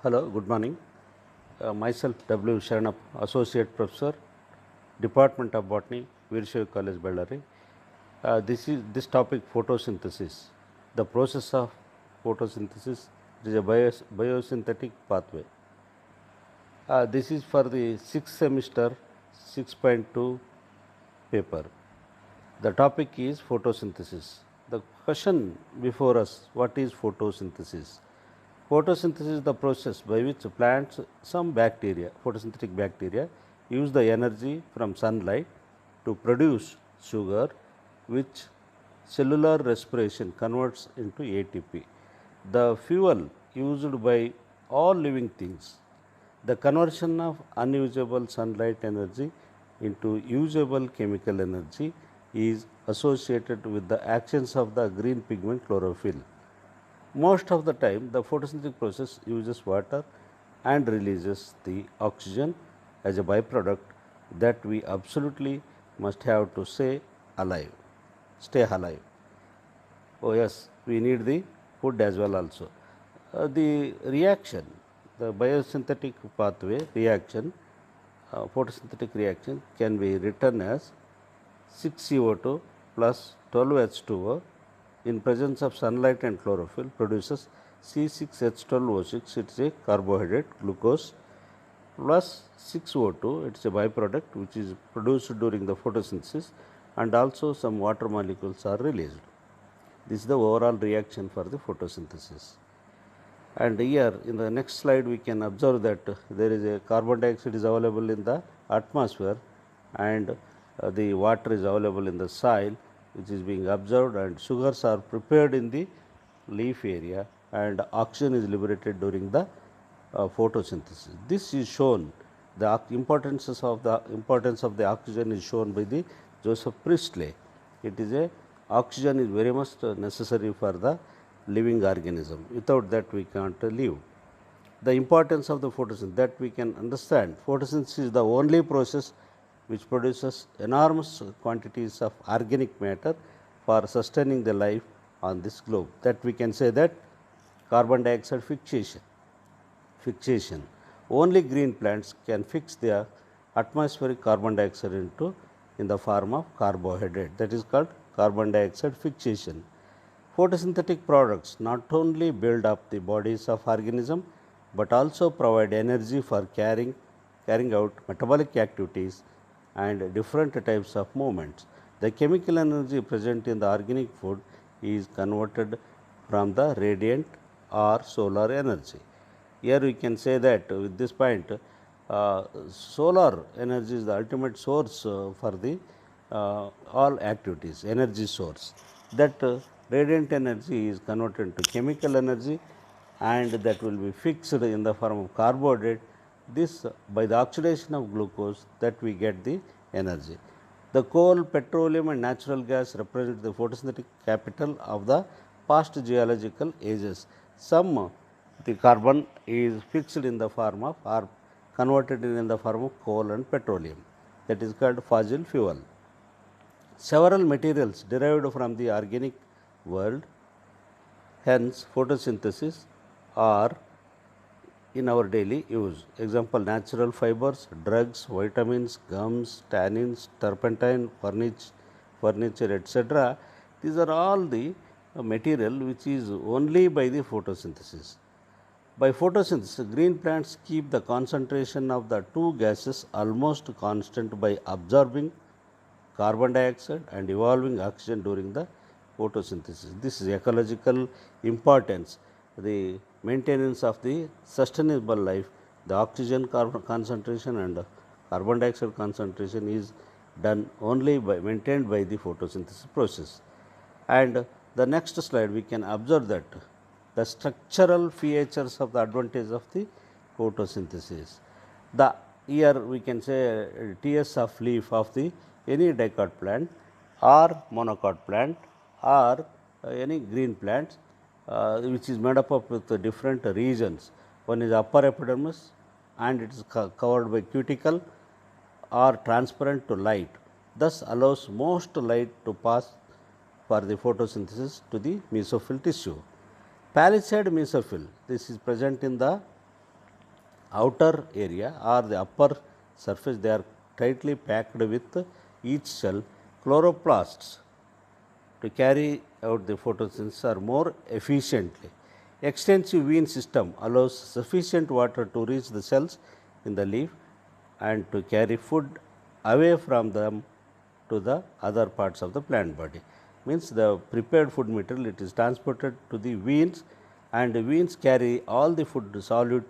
Hello, good morning. Myself W. Sharanap, Associate Professor, Department of Botany, Veerashaiva College, Bellary. This topic photosynthesis. The process of photosynthesis is a biosynthetic pathway. This is for the 6th semester 6.2 paper. The topic is photosynthesis. The question before us, what is photosynthesis? Photosynthesis is the process by which plants, some bacteria, photosynthetic bacteria, use the energy from sunlight to produce sugar, which cellular respiration converts into ATP, the fuel used by all living things. The conversion of unusable sunlight energy into usable chemical energy is associated with the actions of the green pigment chlorophyll. Most of the time, the photosynthetic process uses water and releases the oxygen as a byproduct that we absolutely must have to stay alive. Oh yes, we need the food as well also. The reaction, the biosynthetic pathway reaction, photosynthetic reaction can be written as 6CO2 plus 12H2O in presence of sunlight and chlorophyll produces C6H12O6. It is a carbohydrate, glucose, plus 6O2. It is a byproduct which is produced during the photosynthesis, and also some water molecules are released. This is the overall reaction for the photosynthesis. And here in the next slide we can observe that there is a carbon dioxide is available in the atmosphere, and the water is available in the soil, which is being observed, and sugars are prepared in the leaf area, and oxygen is liberated during the photosynthesis. This is shown, the importance of the oxygen is shown by the Joseph Priestley. It is a oxygen is very much necessary for the living organism. Without that we can't live. The importance of the photosynthesis, that we can understand, photosynthesis is the only process which produces enormous quantities of organic matter for sustaining the life on this globe. That we can say that carbon dioxide fixation. Only green plants can fix their atmospheric carbon dioxide in the form of carbohydrate. That is called carbon dioxide fixation. Photosynthetic products not only build up the bodies of organism, but also provide energy for carrying out metabolic activities and different types of movements. The chemical energy present in the organic food is converted from the radiant or solar energy. Here we can say that with this point, solar energy is the ultimate source for the all activities, energy source. That radiant energy is converted to chemical energy, and that will be fixed in the form of carbohydrate. This by the oxidation of glucose that we get the energy. The coal, petroleum and natural gas represent the photosynthetic capital of the past geological ages. Some the carbon is fixed in the form of or converted in the form of coal and petroleum, that is called fossil fuel. Several materials derived from the organic world, hence photosynthesis, are in our daily use. Example, natural fibers, drugs, vitamins, gums, tannins, turpentine, furniture, etc. These are all the material which is only by the photosynthesis. By photosynthesis, green plants keep the concentration of the two gases almost constant by absorbing carbon dioxide and evolving oxygen during the photosynthesis. This is ecological importance. The maintenance of the sustainable life, the oxygen concentration and carbon dioxide concentration is done only by maintained by the photosynthesis process. And the next slide we can observe that the structural features of the advantage of the photosynthesis. The here we can say TS of leaf of the any dicot plant or monocot plant or any green plants, which is made up of with different regions. One is upper epidermis, and it is covered by cuticle or transparent to light, thus allows most light to pass for the photosynthesis to the mesophyll tissue. Palisade mesophyll, this is present in the outer area or the upper surface, they are tightly packed with each cell. Chloroplasts to carry out the photosynthesis are more efficiently. Extensive vein system allows sufficient water to reach the cells in the leaf and to carry food away from them to the other parts of the plant body. Means the prepared food material, it is transported to the veins, and the veins carry all the food solute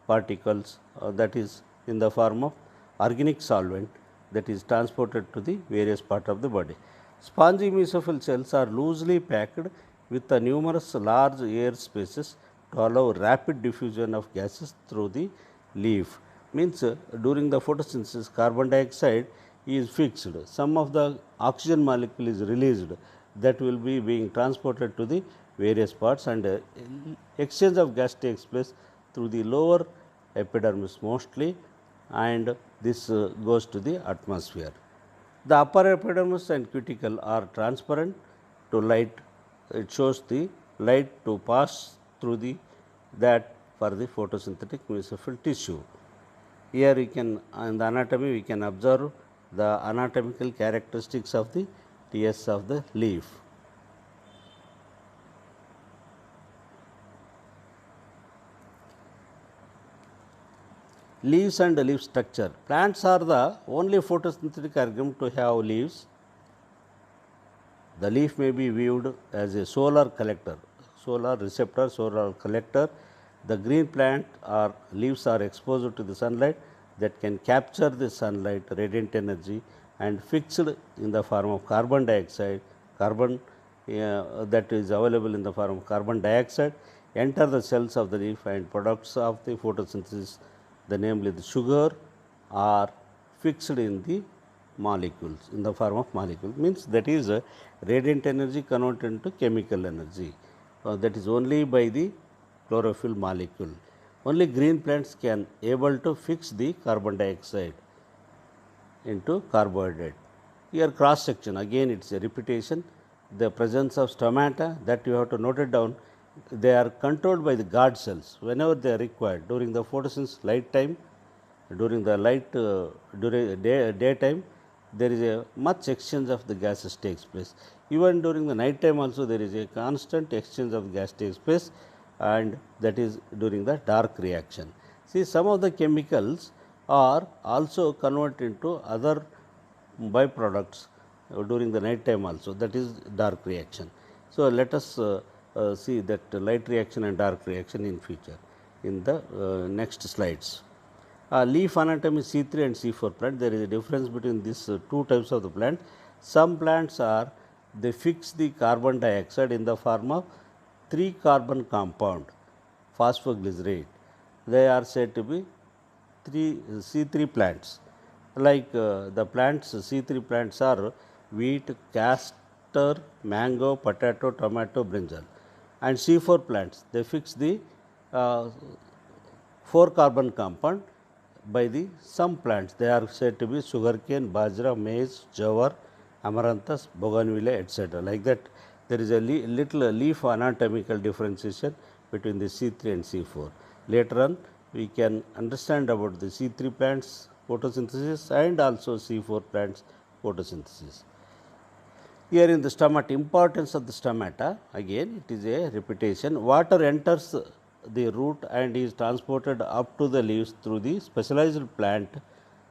particles, that is in the form of organic solvent, that is transported to the various part of the body. Spongy mesophyll cells are loosely packed with the numerous large air spaces to allow rapid diffusion of gases through the leaf. Means during the photosynthesis, carbon dioxide is fixed. Some of the oxygen molecule is released, that will be being transported to the various parts, and exchange of gas takes place through the lower epidermis mostly, and this goes to the atmosphere. The upper epidermis and cuticle are transparent to light. It shows the light to pass through the that for the photosynthetic mesophyll tissue. Here we can, in the anatomy, we can observe the anatomical characteristics of the TS of the leaf. Leaves and leaf structure. Plants are the only photosynthetic organism to have leaves. The leaf may be viewed as a solar collector, solar receptor, solar collector. The green plant or leaves are exposed to the sunlight that can capture the sunlight radiant energy and fixed in the form of carbon dioxide, carbon that is available in the form of carbon dioxide, enter the cells of the leaf, and products of the photosynthesis, the namely the sugar, are fixed in the molecules, in the form of molecule. Means that is radiant energy converted into chemical energy, that is only by the chlorophyll molecule. Only green plants can able to fix the carbon dioxide into carbohydrate. Here cross section, again it is a repetition. The presence of stomata, that you have to note it down. They are controlled by the guard cells whenever they are required. During the photosynthesis light time, during the during daytime, there is a much exchange of the gases takes place. Even during the night time also there is a constant exchange of gas takes place, and that is during the dark reaction. See, some of the chemicals are also converted into other byproducts during the night time also, that is dark reaction. So, let us see that light reaction and dark reaction in future in the next slides. Leaf anatomy C3 and C4 plant, there is a difference between these two types of the plant. Some plants are, they fix the carbon dioxide in the form of 3 carbon compound phosphoglycerate. They are said to be C3 plants. Like the plants, C3 plants are wheat, castor, mango, potato, tomato, brinjal. And C4 plants, they fix the 4 carbon compound by the some plants. They are said to be sugarcane, bajra, maize, jowar, amaranthus, bougainvillea, etc. Like that, there is a little leaf anatomical differentiation between the C3 and C4. Later on, we can understand about the C3 plants photosynthesis and also C4 plants photosynthesis. Here in the stomata, importance of the stomata, again it is a repetition. Water enters the root and is transported up to the leaves through the specialized plant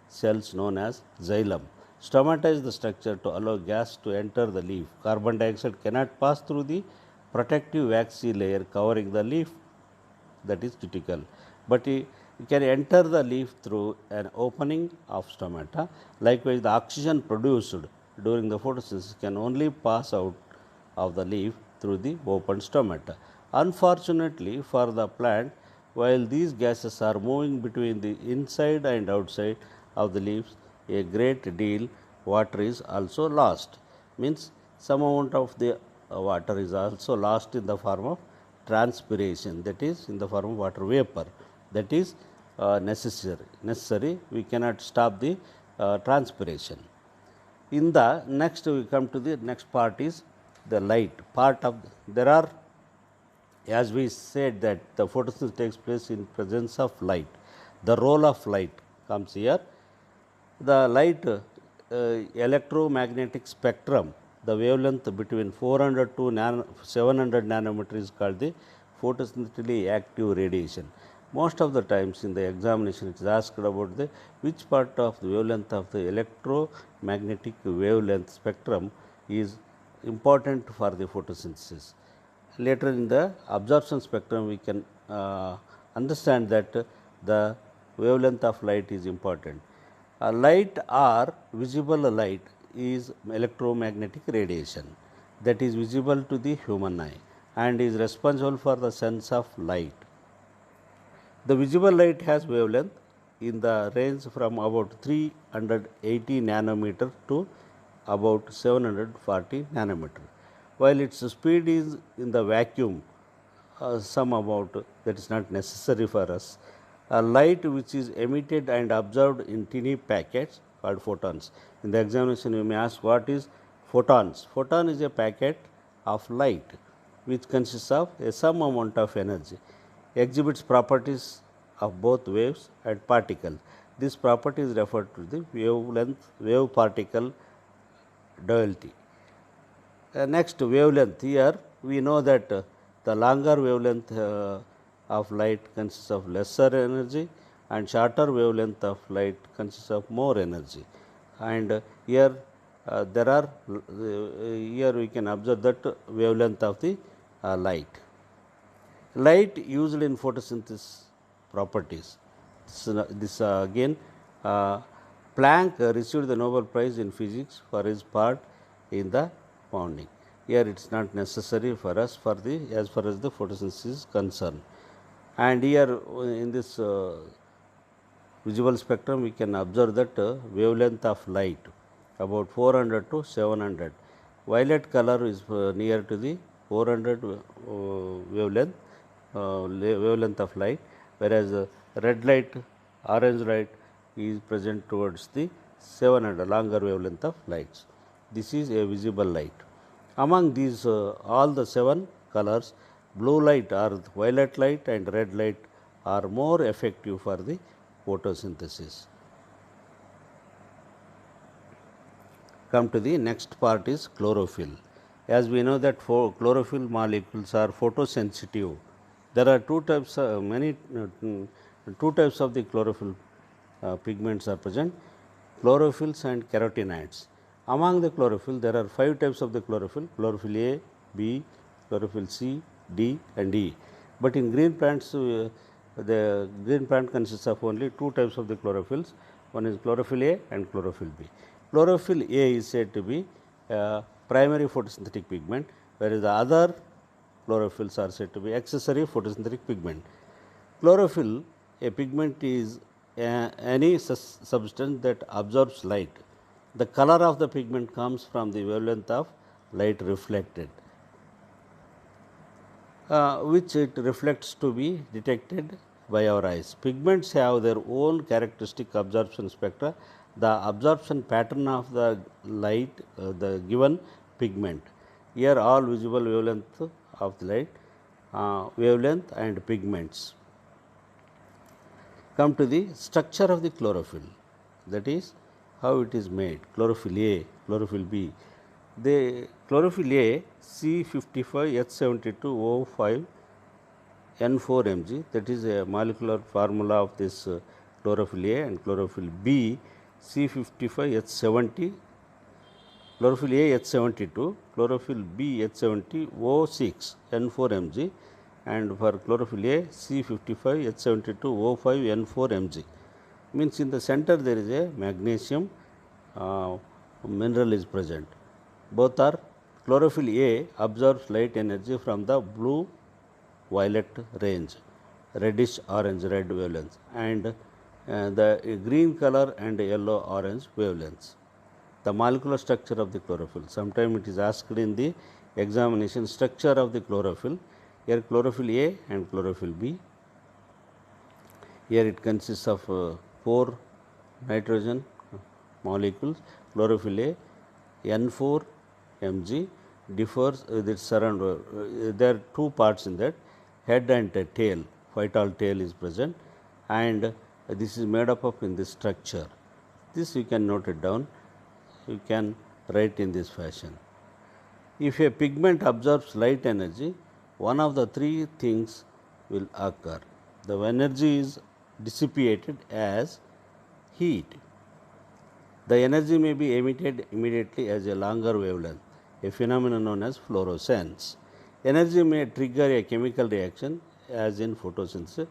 cells known as xylem. Stomata is the structure to allow gas to enter the leaf. Carbon dioxide cannot pass through the protective waxy layer covering the leaf, that is cuticle, but it can enter the leaf through an opening of stomata. Likewise, the oxygen produced during the photosynthesis can only pass out of the leaf through the open stomata. Unfortunately for the plant, while these gases are moving between the inside and outside of the leaves, a great deal water is also lost. Means some amount of the water is also lost in the form of transpiration, that is in the form of water vapor, that is necessary. We cannot stop the transpiration. In the next, we come to the next part is the light part of there are, as we said that the photosynthesis takes place in presence of light. The role of light comes here. The light electromagnetic spectrum, the wavelength between 400 to 700 nanometer is called the photosynthetically active radiation. Most of the times in the examination it is asked about the which part of the wavelength of the electromagnetic wavelength spectrum is important for the photosynthesis. Later in the absorption spectrum we can understand that the wavelength of light is important. Light or visible light is electromagnetic radiation that is visible to the human eye and is responsible for the sense of light. The visible light has wavelength in the range from about 380 nanometer to about 740 nanometer, while its speed is in the vacuum some amount that is not necessary for us. A light which is emitted and absorbed in tiny packets called photons. In the examination you may ask what is photons. Photon is a packet of light which consists of some amount of energy, exhibits properties of both waves and particle. This property is referred to the wavelength wave particle duality. Next, wavelength. Here we know that the longer wavelength of light consists of lesser energy and shorter wavelength of light consists of more energy. And here there are here we can observe that wavelength of the light. Light used in photosynthesis properties. This again Planck received the Nobel Prize in physics for his part in the bonding. Here it is not necessary for us for the as far as the photosynthesis is concerned. And here in this visible spectrum we can observe that wavelength of light about 400 to 700. Violet color is near to the 400 wavelength of light, whereas red light, orange light is present towards the 700 longer wavelength of lights. This is a visible light. Among these all the 7 colors, blue light or violet light and red light are more effective for the photosynthesis. Come to the next part is chlorophyll. As we know that chlorophyll molecules are photosensitive. There are two types of the chlorophyll pigments are present, chlorophylls and carotenoids. Among the chlorophyll there are 5 types of the chlorophyll: chlorophyll A, B, chlorophyll C, D and E. But in green plants the green plant consists of only 2 types of the chlorophylls. One is chlorophyll A and chlorophyll B. Chlorophyll A is said to be primary photosynthetic pigment, whereas the other chlorophylls are said to be accessory photosynthetic pigment. Chlorophyll, a pigment, is any substance that absorbs light. The color of the pigment comes from the wavelength of light reflected, which it reflects to be detected by our eyes. Pigments have their own characteristic absorption spectra. The absorption pattern of the light, the given pigment. Here all visible wavelength of the light, wavelength and pigments. Come to the structure of the chlorophyll, that is how it is made. Chlorophyll A, chlorophyll B. The chlorophyll A C55H72O5 N4 Mg, that is a molecular formula of this chlorophyll A, and chlorophyll B C55H70, chlorophyll A H72, chlorophyll B H70O6 N4 Mg, and for chlorophyll A C55H72O5 N4 Mg. Means in the center there is a magnesium mineral is present. Both are chlorophyll A absorbs light energy from the blue violet range, reddish orange red wavelengths, and the green color and yellow orange wavelengths. The molecular structure of the chlorophyll. Sometimes it is asked in the examination structure of the chlorophyll. Here chlorophyll A and chlorophyll B. Here it consists of 4 nitrogen molecules. Chlorophyll A N4 Mg differs there are 2 parts in that, head and tail, phytol tail is present, and this is made up of in this structure. This you can note it down, you can write in this fashion. If a pigment absorbs light energy, one of the three things will occur. The energy is dissipated as heat. The energy may be emitted immediately as a longer wavelength, a phenomenon known as fluorescence. Energy may trigger a chemical reaction as in photosynthesis.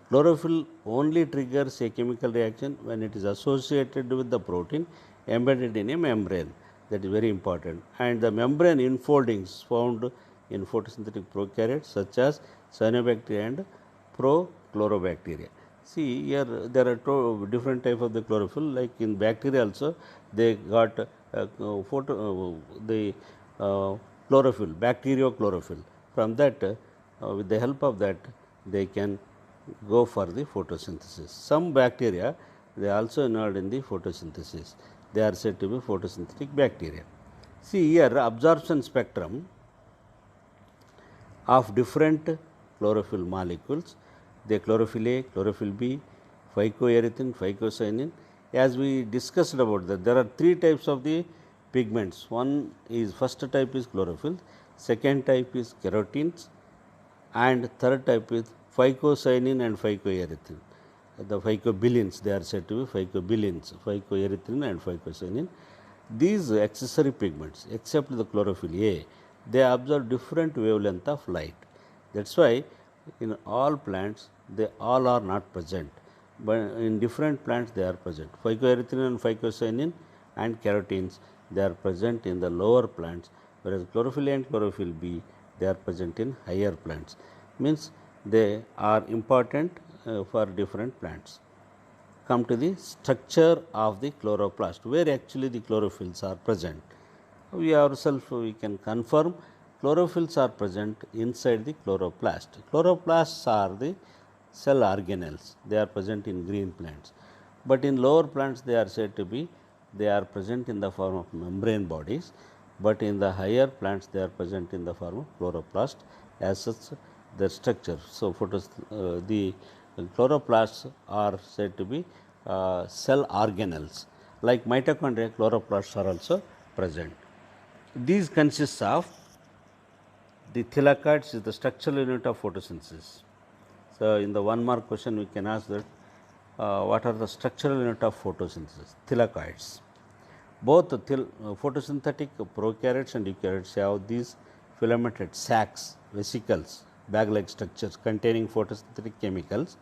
Chlorophyll only triggers a chemical reaction when it is associated with the protein embedded in a membrane. That is very important. And the membrane enfoldings found in photosynthetic prokaryotes such as cyanobacteria and prochlorobacteria. See here there are two different type of the chlorophyll, like in bacteria also they got the chlorophyll, bacteriochlorophyll. From that with the help of that they can go for the photosynthesis. Some bacteria they also involved in the photosynthesis, they are said to be photosynthetic bacteria. See here absorption spectrum of different chlorophyll molecules, the chlorophyll A, chlorophyll B, phycoerythrin, phycocyanin. As we discussed about that, there are three types of the pigments. One is first type is chlorophyll, second type is carotenes, and third type is phycocyanin and phycoerythrin. The phycobilins, they are said to be phycobilins, phycoerythrin and phycocyanin. These accessory pigments, except the chlorophyll A, they absorb different wavelength of light. That is why in all plants they all are not present, but in different plants they are present. Phycoerythrin and phycocyanin and carotenes, they are present in the lower plants, whereas chlorophyll A and chlorophyll B, they are present in higher plants. Means they are important for different plants. Come to the structure of the chloroplast, where actually the chlorophylls are present. We ourselves we can confirm chlorophylls are present inside the chloroplast. Chloroplasts are the cell organelles, they are present in green plants, but in lower plants they are said to be, they are present in the form of membrane bodies, but in the higher plants they are present in the form of chloroplast as such their structure. So, the chloroplasts are said to be cell organelles, like mitochondria, chloroplasts are also present. These consist of the thylakoids is the structural unit of photosynthesis. So, in the 1 mark question we can ask that what are the structural unit of photosynthesis? Thylakoids. Both photosynthetic prokaryotes and eukaryotes have these filamented sacs, vesicles, bag-like structures containing photosynthetic chemicals.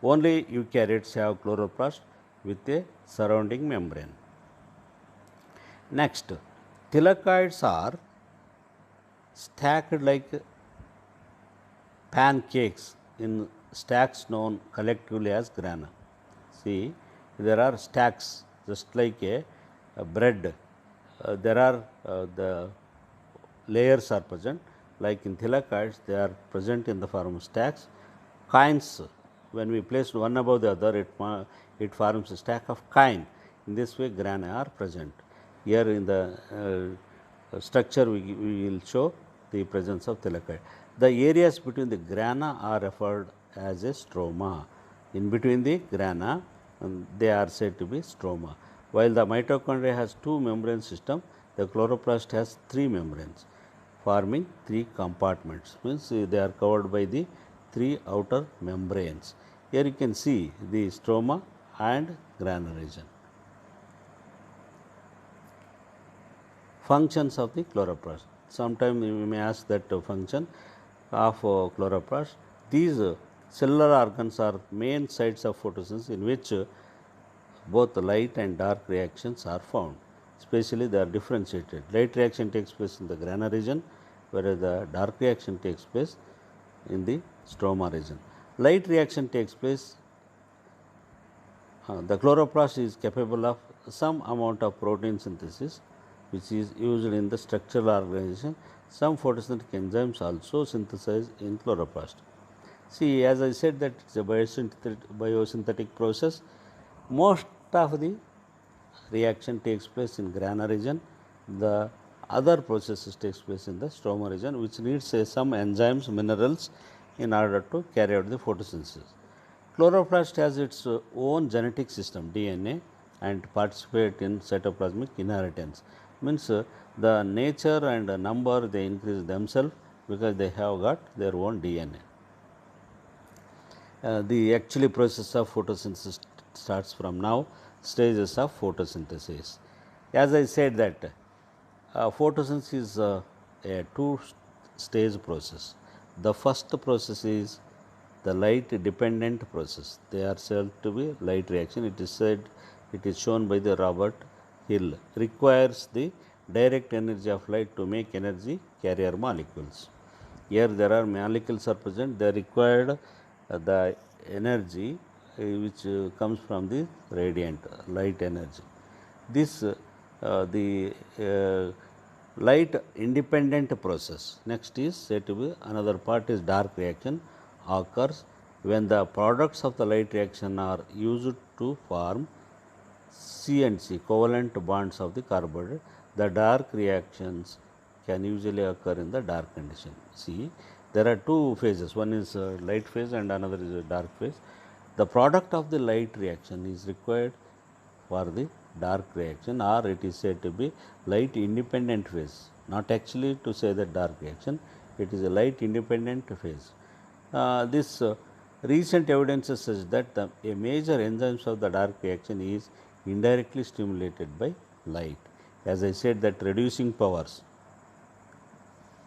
Only eukaryotes have chloroplast with a surrounding membrane. Next, thylakoids are stacked like pancakes in stacks known collectively as grana. See, there are stacks just like a bread. There are the layers are present, like in thylakoids they are present in the form of stacks. Kynes, when we place one above the other, it forms a stack of kyne. In this way grana are present. Here in the structure we will show the presence of thylakoid. The areas between the grana are referred as a stroma. In between the grana they are said to be stroma. While the mitochondria has two membrane system, the chloroplast has three membranes, forming three compartments, means they are covered by the three outer membranes. Here you can see the stroma and grana region. Functions of the chloroplast. Sometimes we may ask that function of chloroplast. These cellular organs are main sites of photosynthesis in which both light and dark reactions are found. Especially they are differentiated. Light reaction takes place in the grana region, whereas the dark reaction takes place in the stroma region. Light reaction takes place, the chloroplast is capable of some amount of protein synthesis, which is used in the structural organization. Some photosynthetic enzymes also synthesize in chloroplast. See, as I said that it is a biosynthetic process. Most of the reaction takes place in grana region. The other processes takes place in the stroma region, which needs some enzymes, minerals in order to carry out the photosynthesis. Chloroplast has its own genetic system DNA and participate in cytoplasmic inheritance. Means the nature and number they increase themselves because they have got their own DNA. The actually process of photosynthesis starts from now, stages of photosynthesis. As I said that photosynthesis is a two-stage process. The first process is the light dependent process. They are said to be light reaction. It is said, it is shown by the Robert Hill, requires the direct energy of light to make energy carrier molecules. Here there are molecules are present, they are required the energy which comes from the radiant light energy. This the light independent process. Next is said to be another part is dark reaction occurs when the products of the light reaction are used to form C and C covalent bonds of the carbohydrate. The dark reactions can usually occur in the dark condition. See, there are two phases, one is light phase and another is a dark phase. The product of the light reaction is required for the dark reaction, or it is said to be light independent phase, not actually to say that dark reaction, it is a light independent phase. This recent evidences says that a major enzymes of the dark reaction is indirectly stimulated by light. As I said that reducing powers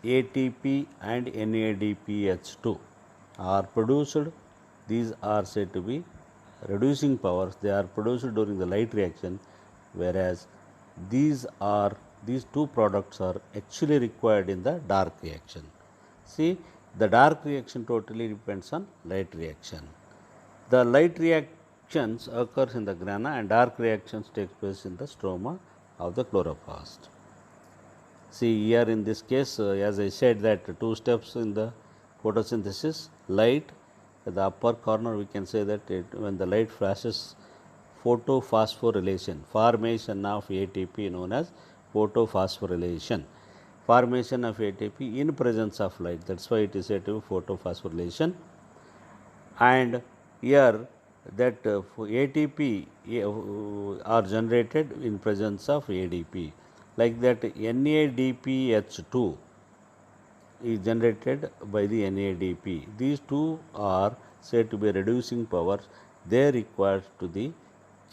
ATP and NADPH2 are produced. These are said to be reducing powers. They are produced during the light reaction, whereas these two products are actually required in the dark reaction. See, the dark reaction totally depends on light reaction. The light reactions occurs in the grana and dark reactions take place in the stroma of the chloroplast. See, here in this case, as I said that two steps in the photosynthesis, light, at the upper corner we can say that when the light flashes, photophosphorylation, formation of ATP known as photophosphorylation, formation of ATP in presence of light, that is why it is said to be photophosphorylation. And here that ATP are generated in presence of ADP, like that NADPH2 is generated by the NADP. These two are said to be reducing powers. They require to the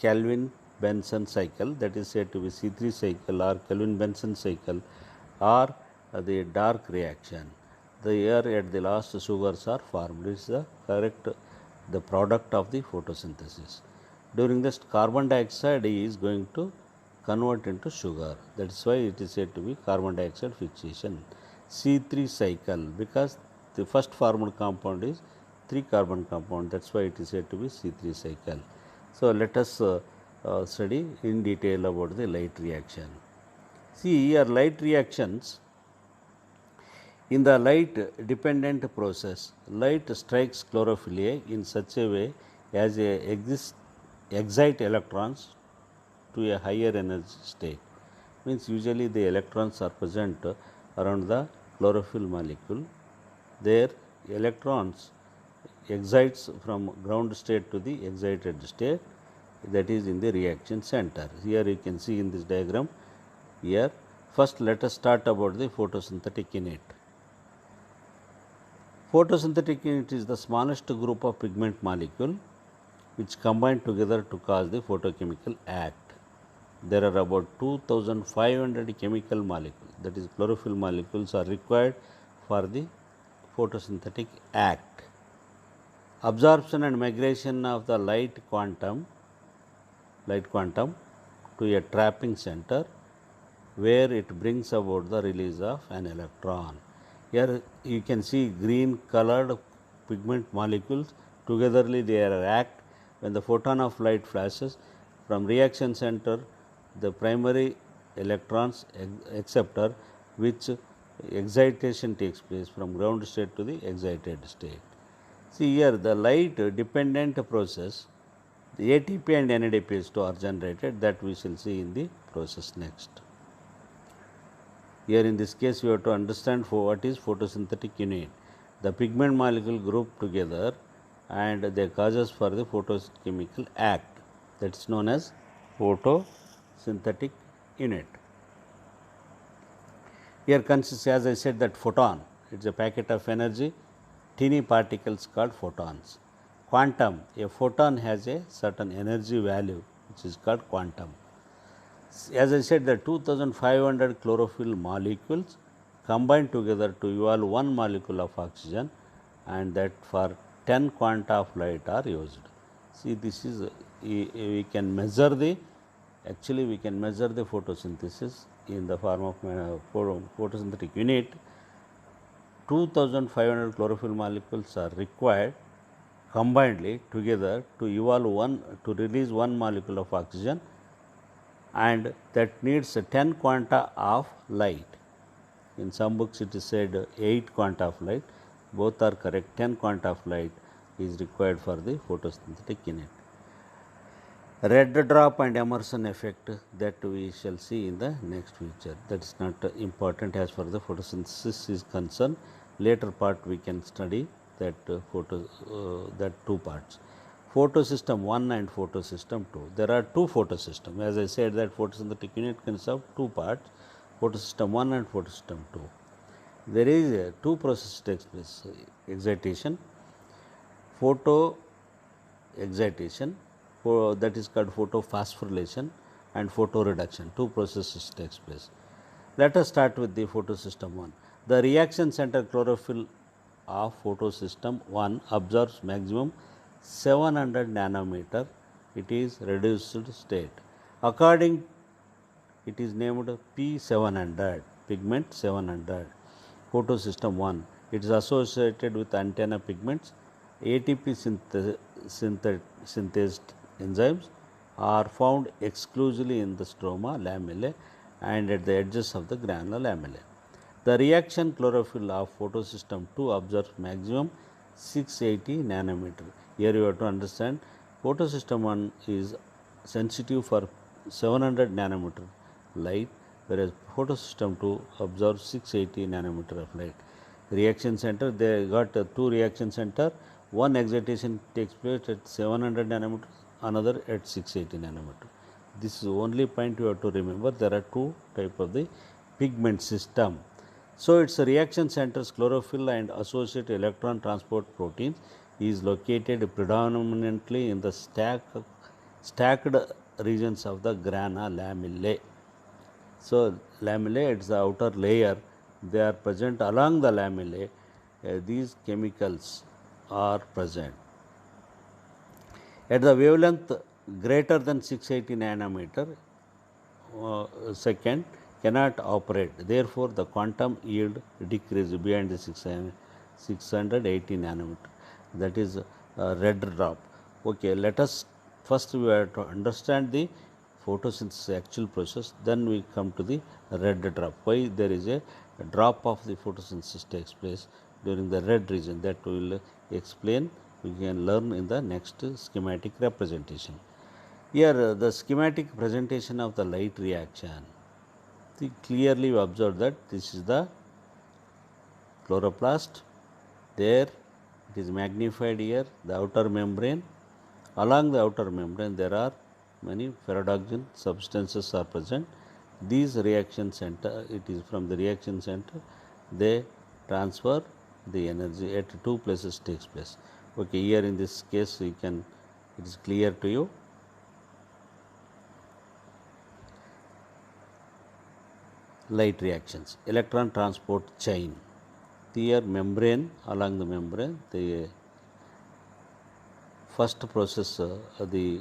Kelvin-Benson cycle, that is said to be C3 cycle or Kelvin-Benson cycle, or the dark reaction. The here at the last sugars are formed. This is the correct the product of the photosynthesis. During this carbon dioxide is going to convert into sugar. That is why it is said to be carbon dioxide fixation. C3 cycle, because the first formed compound is 3 carbon compound, that is why it is said to be C3 cycle. So, let us study in detail about the light reaction. See, here light reactions. In the light dependent process, light strikes chlorophyll in such a way as excite electrons to a higher energy state. Means usually the electrons are present around the chlorophyll molecule. Their electrons excites from ground state to the excited state, that is in the reaction center. Here you can see in this diagram. Here first let us start about the photosynthetic unit. Photosynthetic unit is the smallest group of pigment molecule which combine together to cause the photochemical act. There are about 2500 chemical molecules, that is chlorophyll molecules, are required for the photosynthetic act. Absorption and migration of the light quantum to a trapping center where it brings about the release of an electron. Here you can see green colored pigment molecules, togetherly they act when the photon of light flashes from reaction center, the primary electrons acceptor, which excitation takes place from ground state to the excited state. See here the light dependent process, the ATP and NADPH2 are generated, that we shall see in the process next. Here in this case we have to understand what is photosynthetic unit. The pigment molecule group together and they causes for the photochemical act, that is known as photosynthetic unit. Here consists, as I said, that photon, it is a packet of energy, teeny particles called photons. Quantum, a photon has a certain energy value which is called quantum. As I said, the 2500 chlorophyll molecules combine together to evolve one molecule of oxygen, and that for 10 quanta of light are used. See, this is we can measure the, actually we can measure the photosynthesis in the form of photosynthetic unit. 2500 chlorophyll molecules are required combinedly together to evolve to release one molecule of oxygen, and that needs 10 quanta of light. In some books it is said 8 quanta of light, both are correct. 10 quanta of light is required for the photosynthetic unit. Red drop and immersion effect, that we shall see in the next feature. That is not important as far as the photosynthesis is concerned. Later part we can study that that two parts. Photosystem 1 and photosystem 2. There are two photosystems. As I said, that photosynthetic unit consists of two parts, photosystem 1 and photosystem 2. There is two processes takes place: excitation, photo excitation, that is called photophosphorylation, and photoreduction. Two processes takes place. Let us start with the photosystem 1. The reaction center chlorophyll of photosystem 1 absorbs maximum 700 nanometer. It is reduced state. According, it is named P700, pigment 700. Photosystem 1, it is associated with antenna pigments. ATP synthesed enzymes are found exclusively in the stroma, lamellae, and at the edges of the granular lamellae. The reaction chlorophyll of photosystem 2 absorbs maximum 680 nanometer. Here you have to understand, photosystem 1 is sensitive for 700 nanometer light, whereas photosystem 2 absorbs 680 nanometer of light. Reaction center, they got two reaction center. One excitation takes place at 700 nanometer, another at 680 nanometer. This is the only point you have to remember. There are two type of the pigment system. So its reaction centers chlorophyll and associated electron transport proteins is located predominantly in the stacked regions of the grana lamellae. So lamellae, it's the outer layer, they are present along the lamellae. These chemicals are present. At the wavelength greater than 680 nanometer second cannot operate. Therefore, the quantum yield decreases beyond the 680 nanometer. That is red drop. Okay, let us first we have to understand the photosynthesis actual process, then we come to the red drop. Why there is a drop of the photosynthesis takes place during the red region, that we will explain, we can learn in the next schematic representation. Here the schematic presentation of the light reaction. See, clearly we observe that this is the chloroplast, there it is magnified here, the outer membrane. Along the outer membrane there are many ferrodoxin substances are present. These reaction center, it is from the reaction center, they transfer the energy at two places takes place. Okay, here in this case we can, it is clear to you. Light reactions, electron transport chain. Here membrane, along the membrane, the first process, the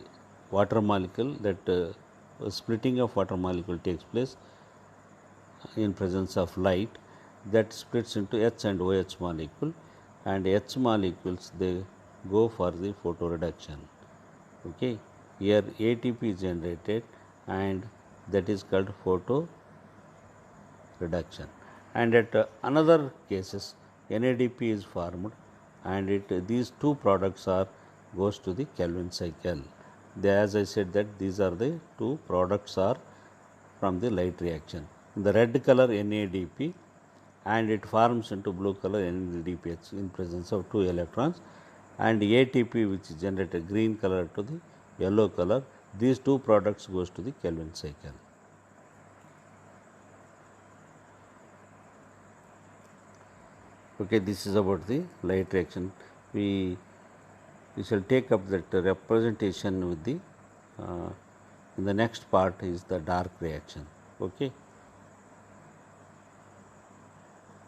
water molecule, that splitting of water molecule takes place in presence of light, that splits into H and OH molecule, and H molecules they go for the photoreduction. Okay, here ATP is generated and that is called photoreduction. And at another cases NADP is formed, and these two products are goes to the Calvin cycle. As I said that these are the two products are from the light reaction. In the red color NADP, and it forms into blue color NADPH in presence of two electrons, and ATP which generate a green color to the yellow color. These two products goes to the Calvin cycle. Okay, this is about the light reaction. We shall take up that representation with the in the next part is the dark reaction. Okay.